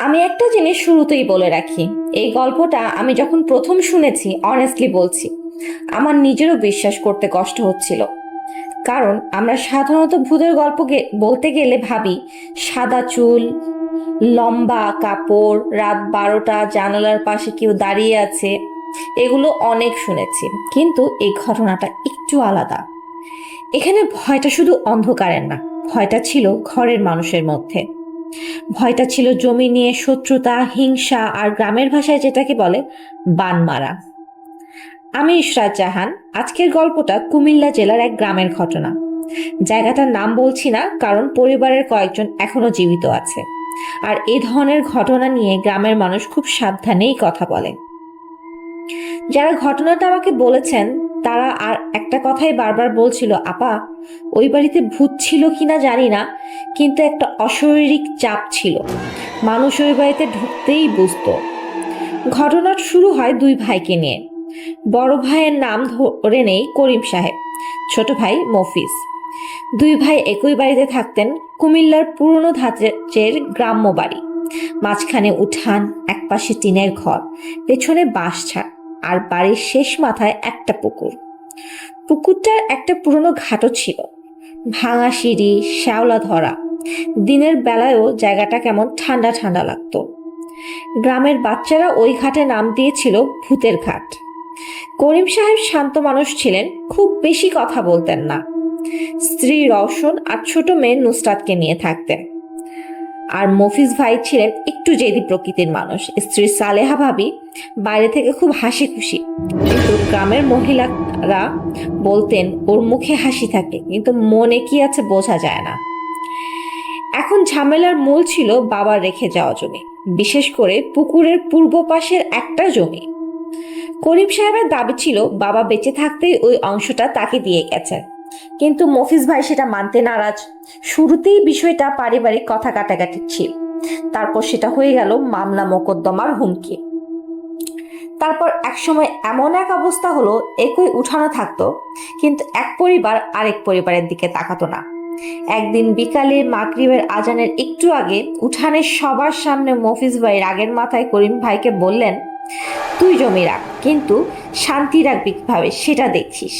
আমি একটা জিনিস শুরুতেই বলে রাখি, এই গল্পটা আমি যখন প্রথম শুনেছি, অনেস্টলি বলছি, আমার নিজেরও বিশ্বাস করতে কষ্ট হচ্ছিল। কারণ আমরা সাধারণত ভূতের গল্প বলতে গেলে ভাবি সাদা চুল, লম্বা কাপড়, রাত 12টা, জানালার পাশে কেউ দাঁড়িয়ে আছে। এগুলো অনেক শুনেছি, কিন্তু এই ঘটনাটা একটু আলাদা। এখানে ভয়টা শুধু অন্ধকারের না, ভয়টা ছিল ঘরের মানুষের মধ্যে। ভয়টা ছিল জমি নিয়ে শত্রুতা, হিংসা, আর গ্রামের ভাষায় যেটাকে বলে বান মারা। আমি ইশরাত জাহান। আজকের গল্পটা কুমিল্লা জেলার এক গ্রামের ঘটনা। জায়গাটার নাম বলছি না, কারণ পরিবারের কয়েকজন এখনো জীবিত আছে, আর এই ধরনের ঘটনা নিয়ে গ্রামের মানুষ খুব সাবধানেই কথা বলে। যারা ঘটনাটা আমাকে বলেছেন তারা আর একটা কথাই বারবার বলছিল, আপা, ওই বাড়িতে ভূত ছিল কিনা জানি না, কিন্তু একটা অশরীরিক চাপ ছিল। মানুষ ওই বাড়িতে ঢুকতেই বুঝতো। ঘটনা শুরু হয় দুই ভাইকে নিয়ে। বড় ভাইয়ের নাম ধরে নেই করিম সাহেব, ছোট ভাই মফিজ। দুই ভাই একই বাড়িতে থাকতেন। কুমিল্লার পুরনো ধাঁচের গ্রাম্য বাড়ি। মাঝখানে উঠান, একপাশে টিনের ঘর, পেছনে বাঁশঝাড়, আর বাড়ির শেষ মাথায় একটা পুকুর। পুকুরটার একটা পুরনো ঘাটও ছিল, ভাঙা সিঁড়ি, শ্যাওলা ধরা। দিনের বেলায়ও জায়গাটা কেমন ঠান্ডা ঠান্ডা লাগতো। গ্রামের বাচ্চারা ওই ঘাটে নাম দিয়েছিল ভূতের ঘাট। করিম সাহেব শান্ত মানুষ ছিলেন, খুব বেশি কথা বলতেন না। স্ত্রী রওশন আর ছোট মেয়ে নুসরাতকে নিয়ে থাকতেন। আর মফিজ ভাই ছিলেন একটু জেদি প্রকৃতির মানুষ। স্ত্রী সালেহা ভাবি বাইরে থেকে খুব হাসি খুশি, কিন্তু গ্রামের মহিলারা বলতেন ওর মুখে হাসি থাকে, কিন্তু মনে কি আছে বোঝা যায় না। এখন ঝামেলার মূল ছিল বাবার রেখে যাওয়া জমি, বিশেষ করে পুকুরের পূর্ব পাশের একটা জমি। করিম সাহেবের দাবি ছিল বাবা বেঁচে থাকতেই ওই অংশটা তাকে দিয়ে গেছেন, কিন্তু মফিজ ভাই সেটা মানতে নারাজ। শুরুতেই বিষয়টা পারিবারিক কথা কাটাকাটি ছিল, তারপর সেটা হয়ে গেল মামলা মোকদ্দমার হুমকি। তারপর একসময় এমন এক অবস্থা হলো, একই উঠানো থাকতো, কিন্তু এক পরিবার আরেক পরিবারের দিকে তাকাতো না। একদিন বিকালে মাগরিবের আজানের একটু আগে উঠানের সবার সামনে মফিজ ভাই রাগের মাথায় করিম ভাইকে বললেন, তুই জমি রাখ, কিন্তু শান্তি রাখবি কিভাবে সেটা দেখিস।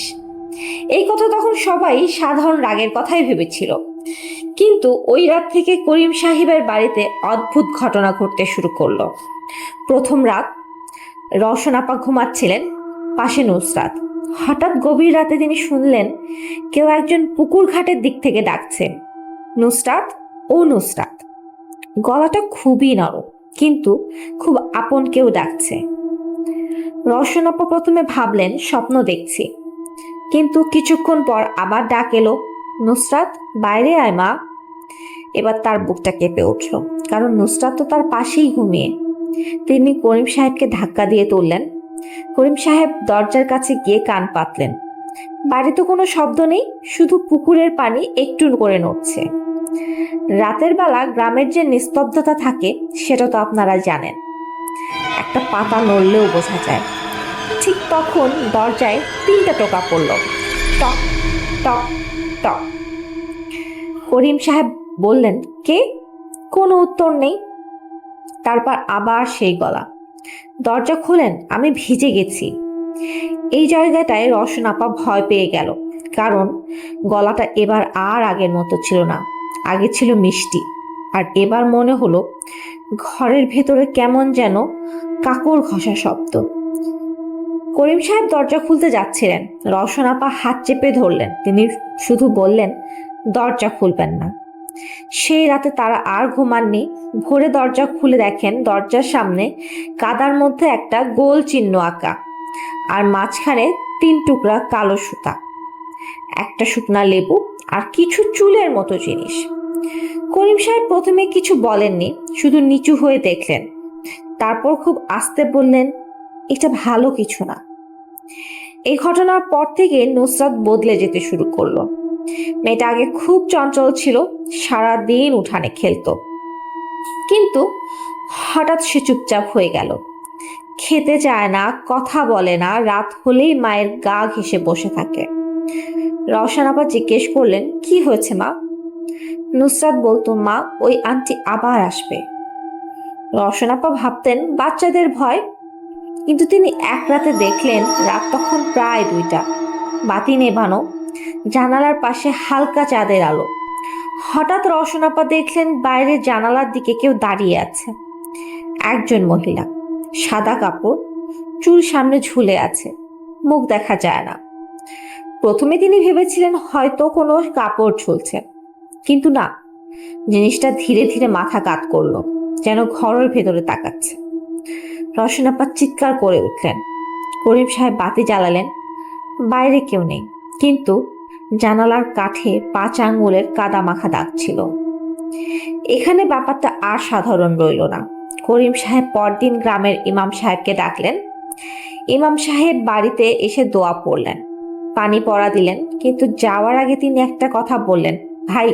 এই কথা তখন সবাই সাধারণ রাগের কথাই ভেবেছিল, কিন্তু ওই রাত থেকে করিম সাহেবের বাড়িতে অদ্ভুত ঘটনা ঘটতে শুরু করলো। প্রথম রাত, রওশন আপা ঘুমাচ্ছিলেন, পাশে নুসরাত। হঠাৎ গভীর রাতে তিনি শুনলেন কেউ একজন পুকুর ঘাটের দিক থেকে ডাকছে, নুসরাত, ও নুসরাত। গলাটা খুবই নরম, কিন্তু খুব আপন কেউ ডাকছে। রওশন আপা প্রথমে ভাবলেন স্বপ্ন দেখছি, কিন্তু কিছুক্ষণ পর আবার ডাক এলো, নুসরাত, বাইরে আয় মা। এবার তার বুকটা কেঁপে উঠল, কারণ নুসরাত তো তার পাশেই ঘুমিয়ে। তিনি করিম সাহেবকে ধাক্কা দিয়ে তুললেন। করিম সাহেব দরজার কাছে গিয়ে কান পাতলেন। বাড়িতে কোনো শব্দ নেই, শুধু পুকুরের পানি একটু করে নড়ছে। রাতের বেলা গ্রামের যে নিস্তব্ধতা থাকে সেটা তো আপনারা জানেন, একটা পাতা নড়লেও বোঝা যায়। ঠিক তখন দরজায় 3টা টোকা পড়ল, টক টক টক। করিম সাহেব বললেন, কে? কোনো উত্তর নেই। তারপর আবার সেই গলা, দরজা খোলেন, আমি ভিজে গেছি। এই জায়গাটায় রওশন আপা ভয় পেয়ে গেল, কারণ গলাটা এবার আর আগের মতো ছিল না। আগে ছিল মিষ্টি, আর এবার মনে হলো ঘরের ভেতরে কেমন যেন কাকড় ঘষা শব্দ। করিম সাহেব দরজা খুলতে যাচ্ছিলেন, রওশন আপা হাত চেপে ধরলেন। তিনি শুধু বললেন, দরজা খুলবেন না। সেই রাতে তারা আর ঘুমাননি। ভোরে দরজা খুলে দেখেন দরজার সামনে কাদার মধ্যে একটা গোল চিহ্ন আঁকা, আর মাঝখানে 3 টুকরা কালো সুতা, একটা শুকনা লেবু, আর কিছু চুলের মতো জিনিস। করিম সাহেব প্রথমে কিছু বলেননি, শুধু নিচু হয়ে দেখলেন। তারপর খুব আস্তে বললেন, এটা ভালো কিছু না। এই ঘটনার পর থেকে নুসরাত বদলে যেতে শুরু করলো। মেয়েটা আগে খুব চঞ্চল ছিল, সারাদিন উঠানে খেলতো, কিন্তু হঠাৎ সে চুপচাপ হয়ে গেল। খেতে চায় না, কথা বলে না, রাত হলেই মায়ের গা ঘেঁষে বসে থাকে। রওশন আপা জিজ্ঞেস করলেন, কি হয়েছে মা? নুসরাত বলতো, মা, ওই আন্টি আবার আসবে। রওশন আপা ভাবতেন বাচ্চাদের ভয়, কিন্তু তিনি এক রাতে দেখলেন রাত তখন প্রায় 2টা, বাতি নেভানো, জানালার পাশে হালকা চাঁদের আলো। হঠাৎ রওশন আপা দেখলেন বাইরে জানালার দিকে কেউ দাঁড়িয়ে আছে। একজন মহিলা, সাদা কাপড়, চুল সামনে ঝুলে আছে, মুখ দেখা যায় না। প্রথমে তিনি ভেবেছিলেন হয়তো কোনো কাপড় ঝুলছে, কিন্তু না, জিনিসটা ধীরে ধীরে মাথা কাত করলো, যেন ঘরের ভেতরে তাকাচ্ছে। রওশন আপা চিৎকার করে উঠলেন। করিম সাহেব বাতি জ্বালালেন। বাইরে কেউ নেই, কিন্তু জানালার কাঠে 5 আঙ্গুলের কাদা মাখা দাগ ছিল। এখানে ব্যাপারটা আর সাধারণ রইল না। করিম সাহেব পরদিন গ্রামের ইমাম সাহেবকে ডাকলেন। ইমাম সাহেব বাড়িতে এসে দোয়া পড়লেন, পানি পড়া দিলেন, কিন্তু যাওয়ার আগে তিনি একটা কথা বললেন, ভাই,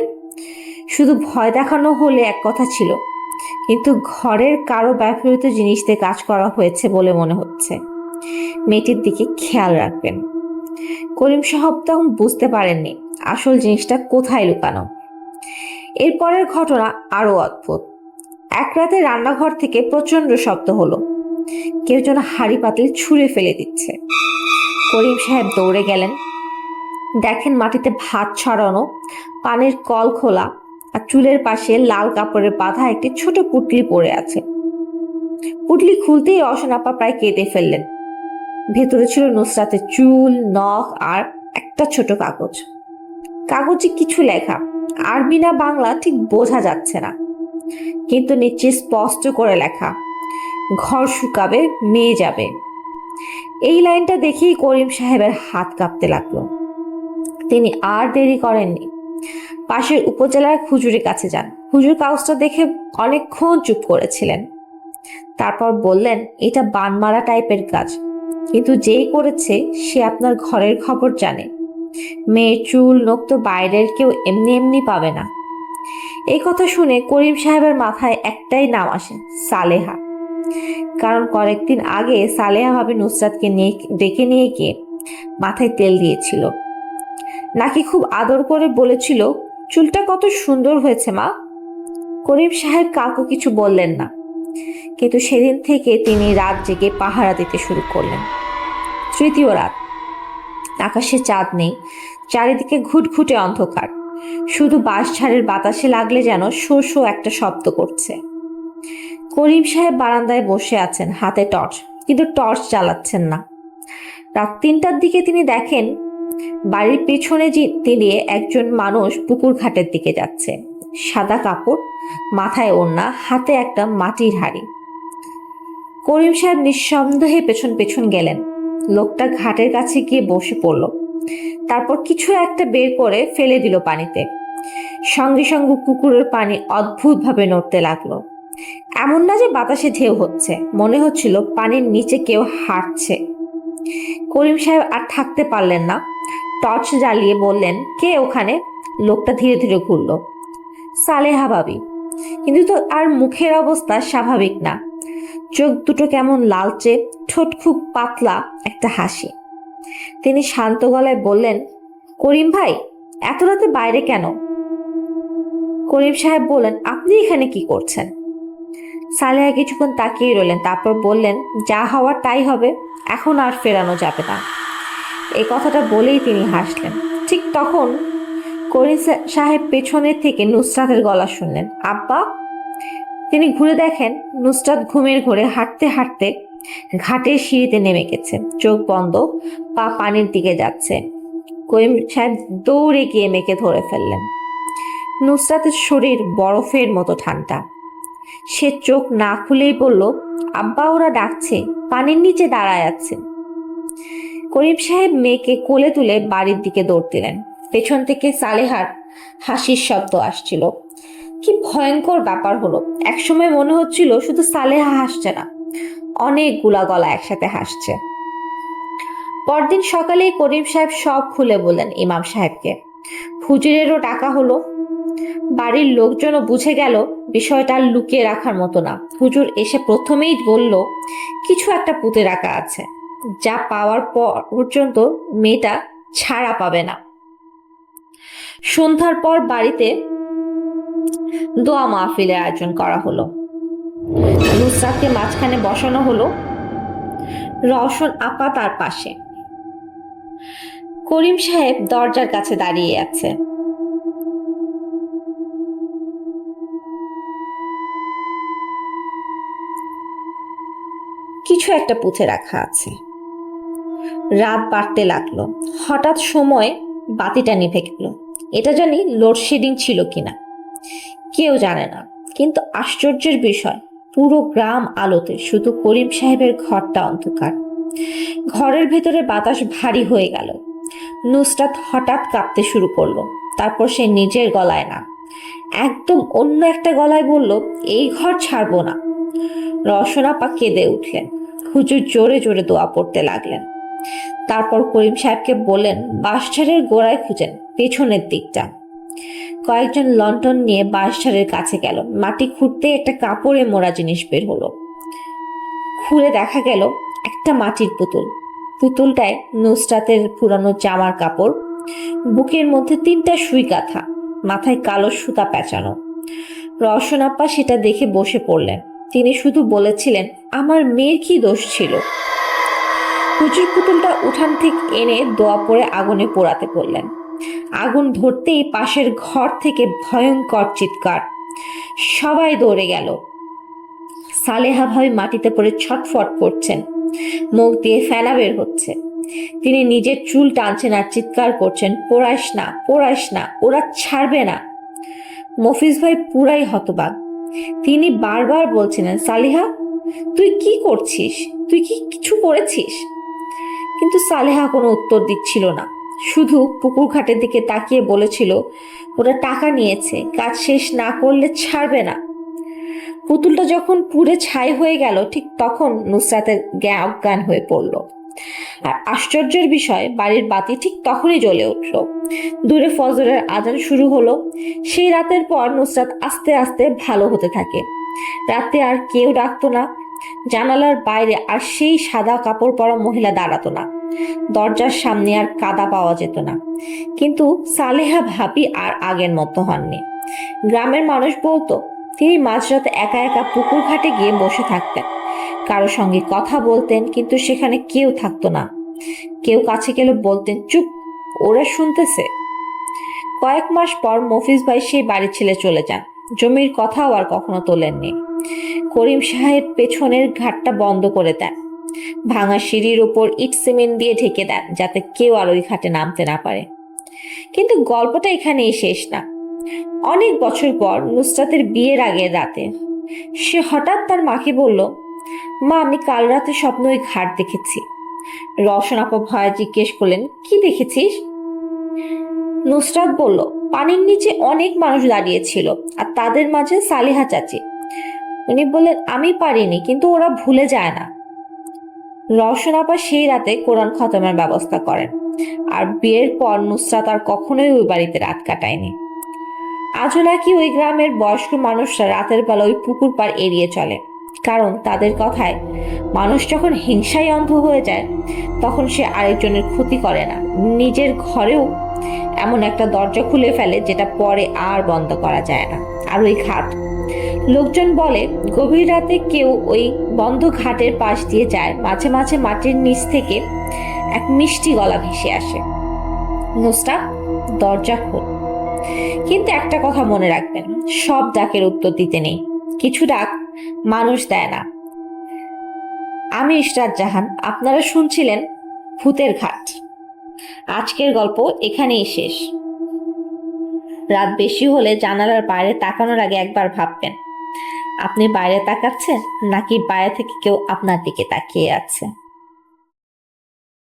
শুধু ভয় দেখানো হলে এক কথা ছিল, কিন্তু ঘরের কারো ব্যবহৃত জিনিস দিয়ে কাজ করা হয়েছে বলে মনে হচ্ছে। মেয়েটির দিকে খেয়াল রাখবেন। করিম সাহেব তখন বুঝতে পারেননি আসল জিনিসটা কোথায় লুকানো। এরপরের ঘটনা আরো অদ্ভুত। এক রাতে রান্নাঘর থেকে প্রচন্ড শব্দ হলো, কেউ যেন হাঁড়ি পাতিল ছুঁড়ে ফেলে দিচ্ছে। করিম সাহেব দৌড়ে গেলেন, দেখেন মাটিতে ভাত ছড়ানো, পানির কল খোলা, আর চুলের পাশে লাল কাপড়ের বাঁধা একটি ছোট পুটলি পড়ে আছে। পুটলি খুলতেই রওশন আপা প্রায় কেঁদে ফেললেন। ভেতরে ছিল নুসরাতের চুল, নখ আর একটা ছোট কাগজ। কাগজে কিছু লেখা, আরবি না বাংলা ঠিক বোঝা যাচ্ছে না, কিন্তু নিচে স্পষ্ট করে লেখা, ঘর শুকাবে, মেয়ে যাবে। এই লাইনটা দেখেই করিম সাহেবের হাত কাঁপতে লাগলো। তিনি আর দেরি করেননি, পাশের উপজেলার হুজুরের কাছে যান। হুজুর কাগজটা দেখে অনেকক্ষণ চুপ করেছিলেন, তারপর বললেন, এটা বানমারা টাইপের কাজ, কিন্তু যেই করেছে সে আপনার ঘরের খবর জানে। মেয়ের চুল নখ তো বাইরের কেউ এমনি এমনি পাবে না। এই কথা শুনে করিম সাহেবের মাথায় একটাই নাম আসে, সালেহা। কারণ কয়েকদিন আগে সালেহা ভাবি নুসরাতকে ডেকে নিয়ে গিয়ে মাথায় তেল দিয়েছিল, নাকি খুব আদর করে বলেছিল, চুলটা কত সুন্দর হয়েছে মা। করিম সাহেব কাউকে কিছু বললেন না, কিন্তু সেদিন থেকে তিনি রাত জেগে পাহারা দিতে শুরু করলেন। 3য় রাত, আকাশে চাঁদ নেই, চারিদিকে ঘুটঘুটে অন্ধকার, শুধু বাঁশঝাড়ের বাতাসে লাগলে যেন শো শো একটা শব্দ করছে। করিম সাহেব বারান্দায় বসে আছেন, হাতে টর্চ, কিন্তু টর্চ চালাচ্ছেন না। রাত 3টার দিকে তিনি দেখেন বাড়ির পেছনে দিয়ে একজন মানুষ পুকুর ঘাটের দিকে যাচ্ছে, সাদা কাপড়, মাথায় ওড়না, হাতে একটা মাটির হাঁড়ি। করিম সাহেব নিঃসন্দেহে পেছন পেছন গেলেন। লোকটা ঘাটের কাছে গিয়ে বসে পড়ল, তারপর কিছু একটা বের করে ফেলে দিল পানিতে। সঙ্গে সঙ্গে পুকুরের পানি অদ্ভুতভাবে নড়তে লাগলো। এমন না যে বাতাসে ঢেউ হচ্ছে, মনে হচ্ছিল পানির নিচে কেউ হাঁটছে। করিম সাহেব আর থাকতে পারলেন না, টর্চ জ্বালিয়ে বললেন, কে ওখানে? লোকটা ধীরে ধীরে ঘুরল। সালেহা ভাবি, কিন্তু তো আর মুখের অবস্থা স্বাভাবিক না, চোখ দুটো কেমন লালচে, ঠোঁট খুব পাতলা একটা হাসি। তিনি শান্ত গলায় বললেন, করিম ভাই, এত রাতে বাইরে কেন? করিম সাহেব বললেন, আপনি এখানে কি করছেন? সালেহা কিছুক্ষণ তাকিয়ে রইলেন, তারপর বললেন, যা হওয়ার তাই হবে, এখন আর ফেরানো যাবে না। এই কথাটা বলেই তিনি হাসলেন। ঠিক তখন করিম সাহেব পেছনের থেকে নুসরাতের গলা শুনলেন, আব্বা। তিনি ঘুরে দেখেন নুসরাত ঘুমের ঘোরে হাঁটতে হাঁটতে ঘাটের সিঁড়িতে নেমে গেছে, চোখ বন্ধ, পা পানির দিকে যাচ্ছে। করিম সাহেব দৌড়ে গিয়ে মেয়েকে ধরে ফেললেন। নুসরাতের শরীর বরফের মতো ঠান্ডা। সে চোখ না খুলেই বলল, আব্বা, ওরা ডাকছে, পানির নিচে দাঁড়ায় আছে। করিম সাহেব মেয়েকে কোলে তুলে বাড়ির দিকে দৌড় দিলেন। পেছন থেকে সালেহার হাসির শব্দ আসছিল। কি ভয়ঙ্কর ব্যাপার হলো! একসময় মনে হচ্ছিল শুধু সালেহা হাসছে না, অনেকগুলা গলা একসাথে হাসছে। পরদিন সকালেই করিম সাহেব সব খুলে বললেন ইমাম সাহেবকে। হুজুরেরও ডাকা হলো। বাড়ির লোকজনও বুঝে গেল বিষয়টা লুকিয়ে রাখার মতো না। হুজুর এসে প্রথমেই বলল, কিছু একটা পুঁতে রাখা আছে, যা পাওয়ার পর পর্যন্ত মেয়েটা ছাড়া পাবে না। সন্ধ্যার পর বাড়িতে দোয়া মাহফিলের আয়োজন করা হলো। নুসরাতকে মাঝখানে বসানো হলো, রওশন আপা তার পাশে। করিম সাহেব দরজার কাছে দাঁড়িয়ে আছে। কিছু একটা পুঁথে রাখা আছে। রাত বাড়তে লাগলো। হঠাৎ সময় বাতিটা নিভে গেল। এটা জানি লোডশেডিং ছিল কিনা কেউ জানে না, কিন্তু আশ্চর্যের বিষয় পুরো গ্রাম আলোতে, শুধু করিম সাহেবের ঘরটা অন্ধকার। ঘরের ভেতরে বাতাস ভারী হয়ে গেল। নুসরাত হঠাৎ কাঁপতে শুরু করলো। তারপর সে নিজের গলায় না, একদম অন্য একটা গলায় বলল, এই ঘর ছাড়বো না। রওশন আপা কেঁদে উঠলেন। হুজুর জোরে জোরে দোয়া পড়তে লাগলেন। তারপর করিম সাহেবকে বললেন, বাঁশঝাড়ের গোড়ায় খুঁজেন, পেছনের দিকটা। কয়েকজন লণ্ঠন নিয়ে বাঁশঝাড়ের কাছে গেল। মাটি খুঁড়তে একটা কাপড়ে মোড়া জিনিস বের হলো। খুলে দেখা গেল একটা মাটির পুতুল। পুতুলটায় নুসরাতের পুরানো জামার কাপড়, বুকের মধ্যে 3টা সুই গাঁথা, মাথায় কালো সুতা পেঁচানো। রওশন আপা সেটা দেখে বসে পড়লেন। তিনি শুধু বলেছিলেন, আমার মেয়ের কি দোষ ছিল? হুজুর পুতুলটা উঠান থেকে এনে দোয়া পড়ে আগুনে পোড়াতে বললেন। আগুন ধরতেই পাশের ঘর থেকে ভয়ঙ্কর চিৎকার। সবাই দৌড়ে গেল। সালেহা ভাবি মাটিতে পড়ে ছটফট করছেন, মুখ দিয়ে ফেনা বের হচ্ছে। তিনি নিজের চুল টানছেন আর চিৎকার করছেন, পোড়াস না, পোড়াস না, ওরা ছাড়বে না। মফিজ ভাই পুরাই হতবাক। তিনি বারবার বলছিলেন, সালেহা তুই কি করছিস? তুই কি কিছু করেছিস? কিন্তু সালেহা কোনো উত্তর দিচ্ছিল না, শুধু পুকুর ঘাটের দিকে তাকিয়ে বলেছিল, ওরা টাকা নিয়েছে, কাজ শেষ না করলে ছাড়বে না। পুতুলটা যখন পুড়ে ছাই হয়ে গেল, ঠিক তখন নুসরাতের অজ্ঞান হয়ে পড়ল। আর আশ্চর্যের বিষয়, বাড়ির বাতি ঠিক তখনই জ্বলে উঠল। দূরে ফজরের আজান শুরু হলো। সেই রাতের পর নুসরাত আস্তে আস্তে ভালো হতে থাকে। রাতে আর কেউ ডাকতো না। জানালার বাইরে আর সেই সাদা কাপড় পরা মহিলা দাঁড়াতো না। দরজার সামনে আর কাদা পাওয়া যেত না। কিন্তু সালেহা ভাবি আর আগের মতো হননি। গ্রামের মানুষ বলতো, তিনি মাঝরাতে একা একা পুকুর ঘাটে গিয়ে বসে থাকতেন, কারো সঙ্গে কথা বলতেন, কিন্তু সেখানে কেউ থাকতো না। কেউ কাছে গেলে বলতেন, চুপ, ওরা শুনতেছে। কয়েক মাস পর মফিজ ভাই সেই বাড়ি ছেড়ে চলে যান। জমির কথাও আর কখনো তোলেননি। করিম সাহেব পেছনের ঘাটটা বন্ধ করে দেন। ভাঙা সিঁড়ির উপর ইট সিমেন্ট দিয়ে ঢেকে দেন, যাতে কেউ আর ওই ঘাটে নামতে না পারে। কিন্তু গল্পটা এখানেই শেষ না। অনেক বছর পর নুসরাতের বিয়ের আগের রাতে সে হঠাৎ তার মাকে বলল, মা, আমি কাল রাতে স্বপ্নে ওই ঘাট দেখেছি। রওশন আপা ভয়ে জিজ্ঞেস করলেন, কি দেখেছিস? নুসরাত বলল, পানির নিচে অনেক মানুষ দাঁড়িয়ে ছিল, আর তাদের মাঝে সালিহা চাচি। উনি বললেন, আমি পারিনি, কিন্তু ওরা ভুলে যায় না। রওশন আপা সেই রাতে কোরআন খতমের ব্যবস্থা করেন। আর বিয়ের পর নুসরাত আর কখনোই ওই বাড়িতে রাত কাটায়নি। আজও নাকি ওই গ্রামের বয়স্ক মানুষরা রাতের বেলা ওই পুকুর পাড় এড়িয়ে চলে, কারণ তাদের কথায় মানুষ যখন হিংসায় অন্ধ হয়ে যায়, তখন সে আরেকজনের ক্ষতি করে না, নিজের ঘরেও এমন একটা দরজা খুলে ফেলে যেটা পরে আর বন্ধ করা যায় না। আর ওই ঘাট, লোকজন বলে গভীর রাতে কেউ ওই বন্ধ ঘাটের পাশ দিয়ে যায়, মাঝে মাঝে মাটির নিচ থেকে এক মিষ্টি গলা ভেসে আসে, নুসরাত দরজা খোল। কিন্তু একটা কথা মনে রাখবেন, সব ডাকের উত্তর দিতে নেই। কিছু ডাক মানুষ দেয় না। আমি ইশরাত জাহান, আপনারা শুনছিলেন ভূতের ঘাট। আজকের গল্প এখানেই শেষ। রাত বেশি হলে জানালার বাইরে তাকানোর আগে একবার ভাববেন, আপনি বাইরে তাকাচ্ছেন নাকি বাইরে থেকে কেউ আপনার দিকে তাকিয়ে আছে।